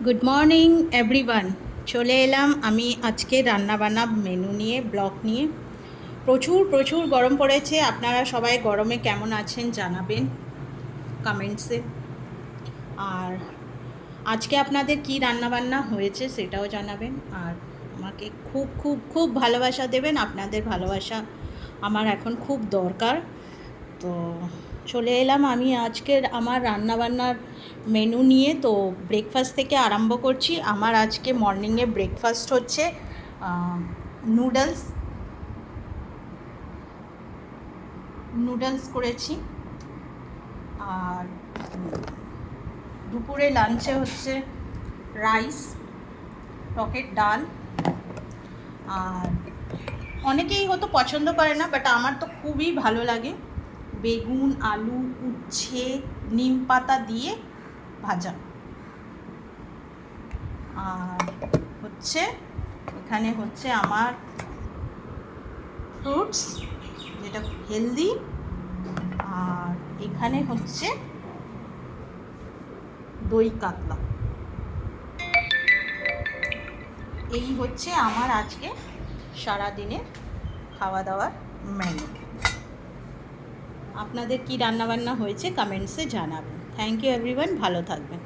Good morning everyone. চলে এলাম আমি আজকে রান্নাবান্না মেনু নিয়ে, ব্লগ নিয়ে। প্রচুর প্রচুর গরম পড়েছে। আপনারা সবাই গরমে কেমন আছেন জানাবেন কমেন্টসে। আর আজকে আপনাদের কি রান্নাবান্না হয়েছে সেটাও জানাবেন। আর আমাকে খুব খুব খুব ভালোবাসা দেবেন। আপনাদের ভালোবাসা আমার এখন খুব দরকার। তো চলে এলাম আমি আজকের আমার রান্নাবান্নার মেনু নিয়ে। তো ব্রেকফাস্ট থেকে আরম্ভ করছি। আমার আজকে মর্নিংয়ে ব্রেকফাস্ট হচ্ছে নুডলস করেছি। আর দুপুরে লাঞ্চে হচ্ছে রাইস, টকের ডাল। আর অনেকেই হয়তো পছন্দ করে না, বাট আমার তো খুবই ভালো লাগে। বেগুন, আলু, উচ্ছে, নিম পাতা দিয়ে ভাজা। আর হচ্ছে এখানে হচ্ছে আমার ফ্রুটস, যেটা হেলদি। আর এখানে হচ্ছে দই কাতলা। এই হচ্ছে আমার আজকে সারাদিনের খাওয়া দাওয়ার মেনু। আপনাদের কি রান্নাবান্না হয়েছে কমেন্টসে জানাবেন। থ্যাংক ইউ এভরিওয়ান, ভালো থাকবেন।